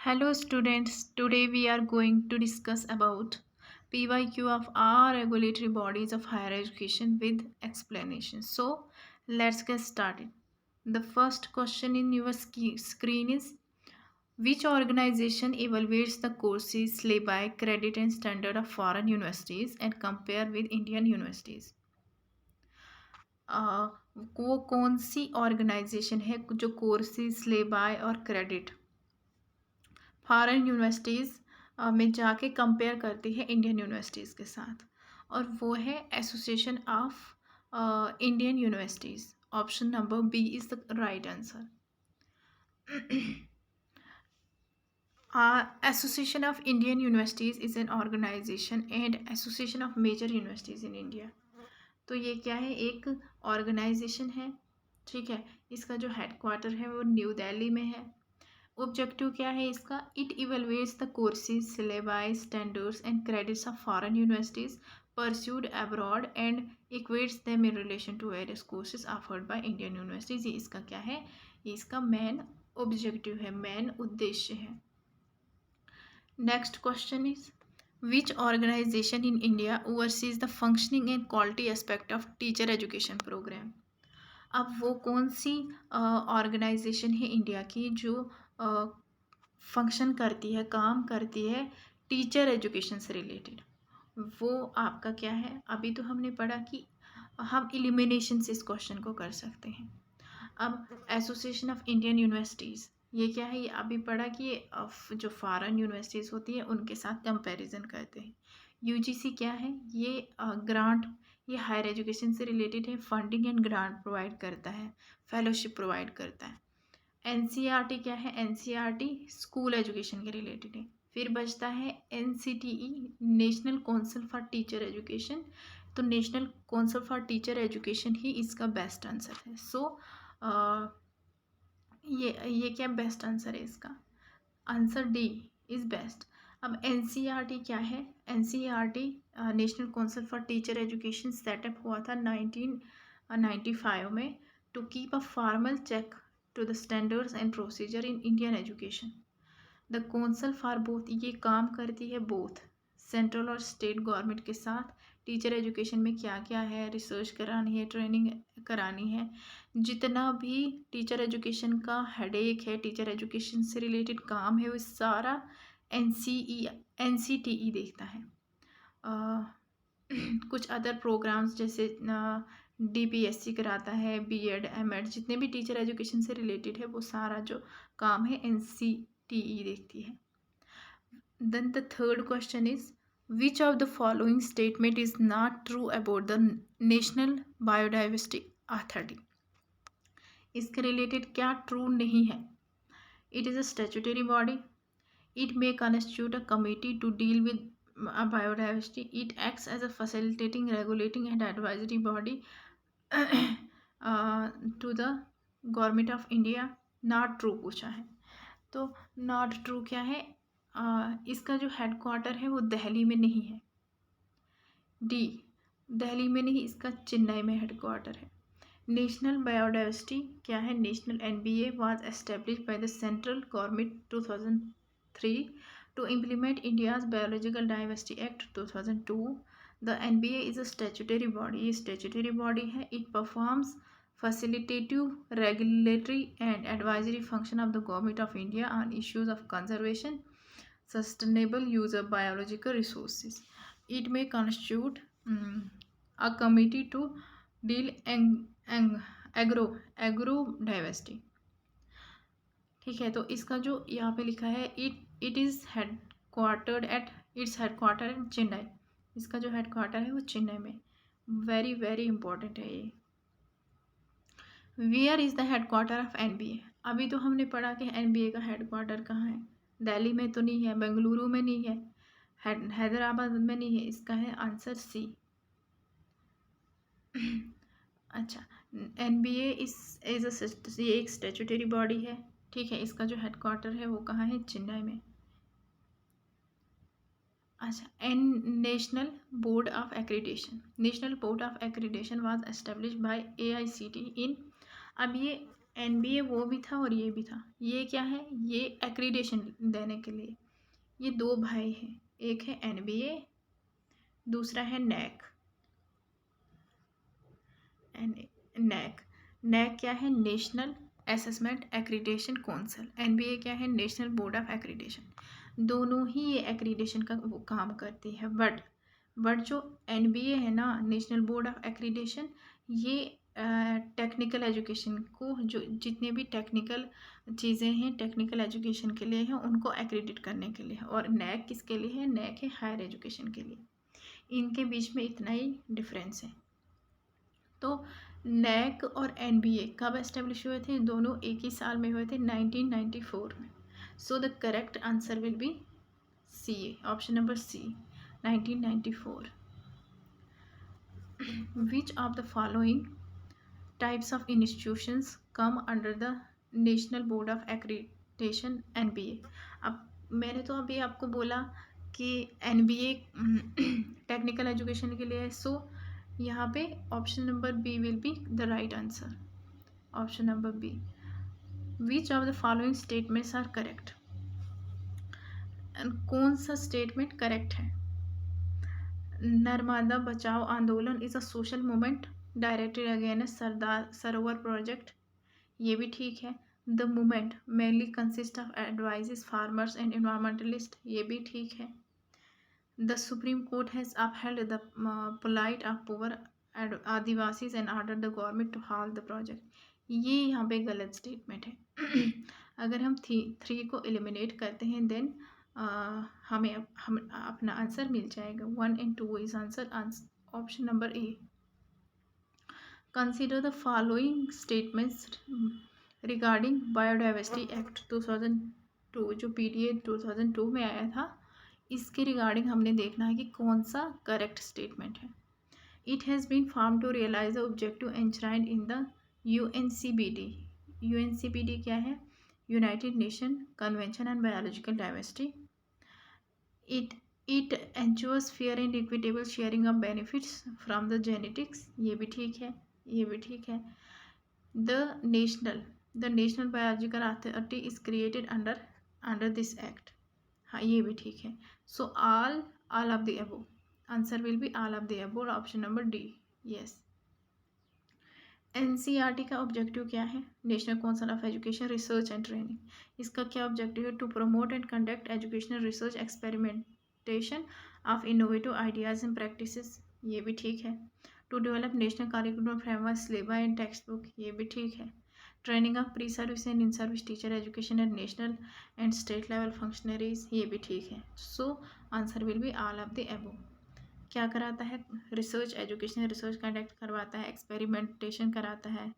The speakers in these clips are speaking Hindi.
Hello students, today we are going to discuss about PYQ of our regulatory bodies of higher education with explanation. So let's get started. The first question in your screen is, which organization evaluates the courses, syllabi, credit and standard of foreign universities and compare with Indian universities? अ, वो कौन सी ऑर्गेनाइजेशन है जो कोर्सेज सिलेबाई और क्रेडिट फॉरेन यूनिवर्सिटीज़ में जाके कंपेयर करती है इंडियन यूनिवर्सिटीज़ के साथ, और वो है association of Indian universities. Option number B is the right answer. Association of Indian universities is an organisation and association of major universities in India. तो ये क्या है, एक ऑर्गेनाइजेशन है, ठीक है। इसका जो हेडक्वार्टर है वो न्यू दिल्ली में है। ऑब्जेक्टिव क्या है इसका? It evaluates the courses, syllabi, standards and credits of foreign universities pursued abroad and equates them in relation to various courses offered by Indian universities. ये इसका क्या है? ये इसका मेन ऑब्जेक्टिव है, मेन उद्देश्य है। Next question is, which organisation in India oversees the functioning and quality aspect of teacher education programme? अब वो कौन सी ऑर्गेनाइजेशन है इंडिया की जो फंक्शन करती है, काम करती है टीचर एजुकेशन से रिलेटेड? वो आपका क्या है? अभी तो हमने पढ़ा कि हम एलिमिनेशन से इस क्वेश्चन को कर सकते हैं। अब एसोसिएशन ऑफ इंडियन यूनिवर्सिटीज़, ये क्या है? ये अभी पढ़ा कि ये जो फॉरेन यूनिवर्सिटीज़ होती है उनके साथ कंपैरिजन करते हैं। यूजीसी क्या है? ये ग्रांट, ये हायर एजुकेशन से रिलेटेड है, फंडिंग एंड ग्रांट प्रोवाइड करता है, फेलोशिप प्रोवाइड करता है। एनसीईआरटी क्या है? एनसीईआरटी स्कूल एजुकेशन के रिलेटेड है। फिर बचता है NCTE, national council for teacher education. तो national council for teacher education ही इसका बेस्ट आंसर है। सो ये क्या बेस्ट आंसर है इसका? Answer D is best. अब एनसीईआरटी क्या है? NCERT national council for teacher education setup हुआ था 1995 में, to keep a formal check to the standards and procedure in Indian education. The council for both, ये काम करती है बोथ सेंट्रल और स्टेट गवर्नमेंट के साथ। टीचर एजुकेशन में क्या क्या है, रिसर्च करानी है, ट्रेनिंग करानी है, जितना भी टीचर एजुकेशन का हेडेक है, टीचर एजुकेशन से रिलेटेड काम है, वो सारा एनसीटीई देखता है। कुछ अदर प्रोग्राम्स जैसे डीपीएससी कराता है, बीएड, एमएड, जितने भी टीचर एजुकेशन से रिलेटेड है वो सारा जो काम है एनसीटीई देखती है। Then the third question is, which of the following statement is not true about the national biodiversity authority? इसके रिलेटेड क्या ट्रू नहीं है? It is a statutory body, it may constitute a committee to deal with biodiversity, it acts as a facilitating, regulating and advisory body to the government of India. Not true पूछा है, तो नॉट ट्रू क्या है? इसका जो हेडक्वार्टर है वो दिल्ली में नहीं है। डी, दिल्ली में नहीं, इसका चेन्नई में हेडक्वार्टर है। नेशनल बायोडाइवर्सिटी क्या है? National NBA was established by the central government 2003 to implement India's Biological Diversity Act 2002. The NBA is a statutory body. ये statutory body है. It performs facilitative, regulatory and advisory function of the government of India on issues of conservation, sustainable use of biological resources. It may constitute a committee to deal agro diversity. ठीक है, तो इसका जो यहाँ पे लिखा है, it is headquartered at, its headquarter in Chennai. इसका जो हेडक्वार्टर है वो चेन्नई में। वेरी वेरी इंपॉर्टेंट है ये। Where is the headquarter of NBA? अभी तो हमने पढ़ा कि एनबीए का हेडक्वार्टर कहाँ है। दिल्ली में तो नहीं है, बेंगलुरु में नहीं है, हैदराबाद में नहीं है। इसका है आंसर सी। अच्छा, एनबीए ये एक स्टैट्यूटरी बॉडी है, ठीक है। इसका जो हेडक्वार्टर है वो कहाँ है? चेन्नई में। अच्छा, N national board of accreditation, national board of accreditation was established by AICTE in. अब ये एनबीए वो भी था और ये भी था। ये क्या है, ये एक्रीडेशन देने के लिए। ये दो भाई हैं, एक है एनबीए, दूसरा है नैक। नैक नैक क्या है, national assessment accreditation council. NBA क्या है, नेशनल बोर्ड ऑफ एक्रीडेशन। दोनों ही ये एक्रीडेशन का वो काम करती है। बट जो एनबीए है ना, नेशनल बोर्ड ऑफ एक्रीडेशन, ये टेक्निकल एजुकेशन को, जो जितने भी टेक्निकल चीज़ें हैं टेक्निकल एजुकेशन के लिए हैं, उनको एक्रीडिट करने के लिए है। और नैक किसके लिए है, नैक है हायर एजुकेशन के लिए। इनके बीच में इतना ही डिफरेंस है। तो नैक और एनबीए कब एस्टेब्लिश हुए थे, दोनों एक ही साल में हुए थे, 1994 में। So the correct answer will be C, option number C, 1994। Which of the following types of institutions come under the national board of accreditation NBA. अब मैंने तो अभी आपको बोला कि एनबीए टेक्निकल एजुकेशन के लिए है। सो यहाँ पे option number B will be the right answer, option number B. Which of the following statements are correct. कौन सा स्टेटमेंट करेक्ट है। Narmada Bachao Andolan is a social movement directed against Sardar Sarovar project, ये भी ठीक है। The movement mainly consist of advises farmers and environmentalist, ये भी ठीक है। The supreme court has upheld the plight of poor adivasis and order the government to halt the project, ये यहाँ पे गलत स्टेटमेंट है। अगर हम थ्री को एलिमिनेट करते हैं देन हमें हम अपना आंसर मिल जाएगा। 1 and 2 is answer, option number A. Consider the following statements regarding biodiversity act 2002, जो पीडीए 2002 में आया था, इसके रिगार्डिंग हमने देखना है कि कौन सा करेक्ट स्टेटमेंट है। It has been form to realise the objective enshrined in the UNCBD. UNCBD क्या है, United Nation Convention on Biological Diversity. It ensures fair and equitable sharing of benefits from the genetics, ये भी ठीक है, ये भी ठीक है। The National Biological Authority is created under this act, हाँ ये भी ठीक है। So all of the above, answer will be all of the above, option number D, yes. NCERT का ऑब्जेक्टिव क्या है, national council of education research and training. इसका क्या ऑब्जेक्टिव है, to promote and conduct educational research experimentation of innovative ideas and practices, ये भी ठीक है। To develop national curriculum framework syllabus and text book, ये भी ठीक है। Training of pre service and in service teacher education at national and state level functionaries, ये भी ठीक है। So answer will be all of the above. क्या कराता है, रिसर्च एजुकेशनल रिसर्च कंडक्ट करवाता है, एक्सपेरिमेंटेशन कराता है,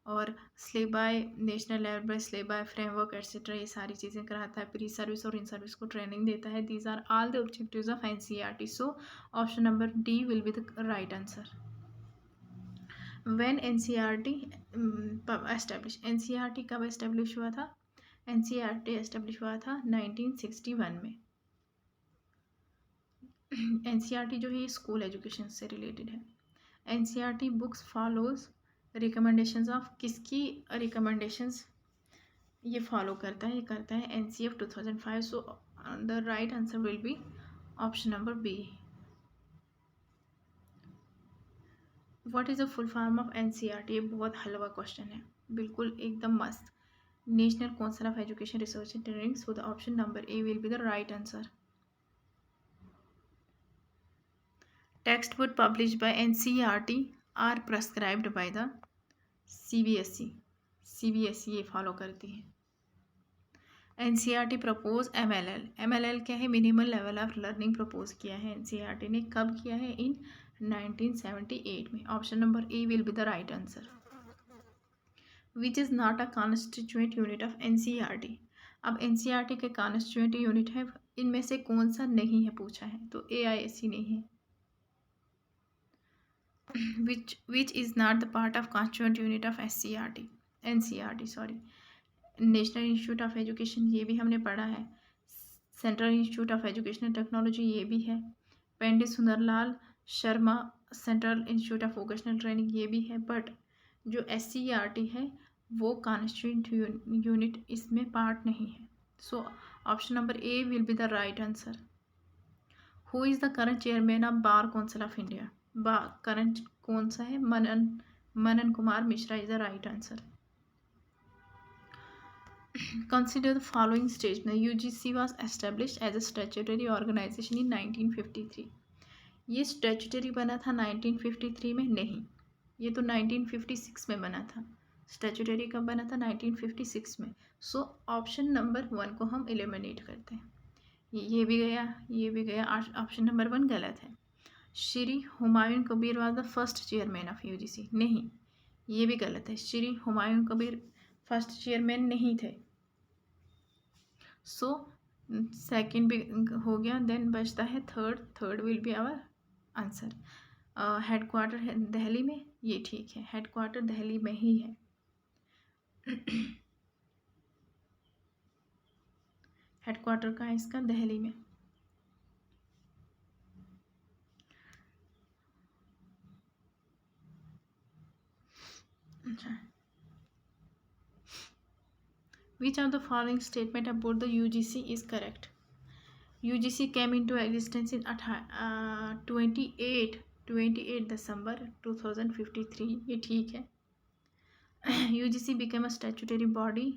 और स्लेबाय नेशनल लेवल पर स्लेबाय फ्रेमवर्क एट्सेट्रा, ये सारी चीज़ें कराता है। प्री सर्विस और इन सर्विस को ट्रेनिंग देता है। These are all the objectives of NCERT. So option number D will be the right answer. When NCERT establish, NCERT कब एस्टेब्लिश हुआ था, एनसीईआरटी एस्टेब्लिश हुआ था 1961 में। एनसीईआरटी जो है स्कूल एजुकेशन से रिलेटेड है। NCERT books follows recommendations of, किसकी रिकमेंडेशंस ये फॉलो करता है, ये करता है NCF 2005। So the right answer will be option number B. What is the full form of NCERT, ये बहुत हलवा क्वेश्चन है, बिल्कुल एकदम मस्त। National council of education research and training. So the option number A will be the right answer. Textbook published by NCERT are prescribed by the CBSE। CBSE ये फॉलो करती है। NCERT propose MLL। MLL क्या है, minimal level of learning propose किया है NCERT ने, कब किया है, इन 1978 में। Option number A will be the right answer. Which is not a constituent unit of NCERT। अब NCERT के कॉन्स्टिट्यूएंट यूनिट है, इनमें से कौन सा नहीं है पूछा है, तो AISC नहीं है। which is not the part of constituent unit of NCERT sorry. National institute of education, ये भी हमने पढ़ा है। Central institute of educational technology, ये भी है। Pandit Sunderlal Sharma central institute of vocational training, ये भी है। बट जो SCERT है वो कॉन्स्टिट्यूंट यूनिट इसमें पार्ट नहीं है। So option number A will be the right answer. Who is the current chairman of bar council of India? Current कौन सा है? Manan Kumar Mishra is the right answer. Consider the following statement. UGC was established as a statutory organization in 1953. ये स्टैट्यूटरी बना था 1953 में? नहीं, ये तो 1956 में बना था। स्टैट्यूटरी कब बना था? 1956 में। सो ऑप्शन नंबर 1 को हम एलिमिनेट करते हैं। ये भी गया, ये भी गया। ऑप्शन नंबर 1 गलत है। Shri Humayun Kabir was the first chairman of UGC? नहीं, ये भी गलत है। श्री हुमायूं कबीर फर्स्ट चेयरमैन नहीं थे। सो सेकंड भी हो गया, देन बचता है third will be our answer. Headquarter है दिल्ली में? ये ठीक है, हेडक्वार्टर दिल्ली में ही है। हेडक्वार्टर का है इसका दिल्ली में। अच्छा, which of the following statement about the UGC is correct? UGC came into existence in 28 दिसंबर 2053। ये ठीक है। UGC became a statutory body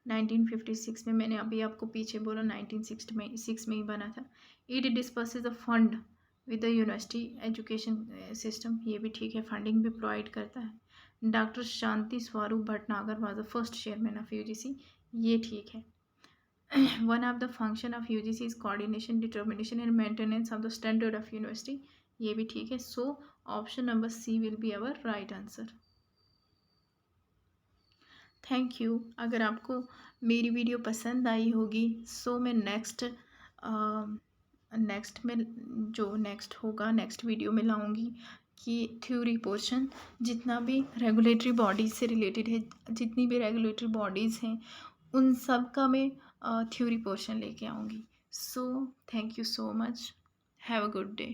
1956 में। मैंने अभी आपको पीछे बोला 1966 में ही बना था। It disperses the fund with the university education system। ये भी ठीक है, फंडिंग भी प्रोवाइड करता है। Doctor Shanti Swarup Bhatnagar was the first chairman of UGC। ये ठीक है। One of the function of UGC is coordination, determination and maintenance of the standard of university। ये भी ठीक है। So option number C will be our right answer. Thank you. अगर आपको मेरी वीडियो पसंद आई होगी सो मैं नेक्स्ट में जो नेक्स्ट होगा नेक्स्ट वीडियो में लाऊंगी कि थ्योरी पोर्शन जितना भी रेगुलेटरी बॉडीज़ से रिलेटेड है, जितनी भी रेगुलेटरी बॉडीज़ हैं उन सब का मैं थ्योरी पोर्शन लेके आऊँगी। So thank you so much. Have a good day.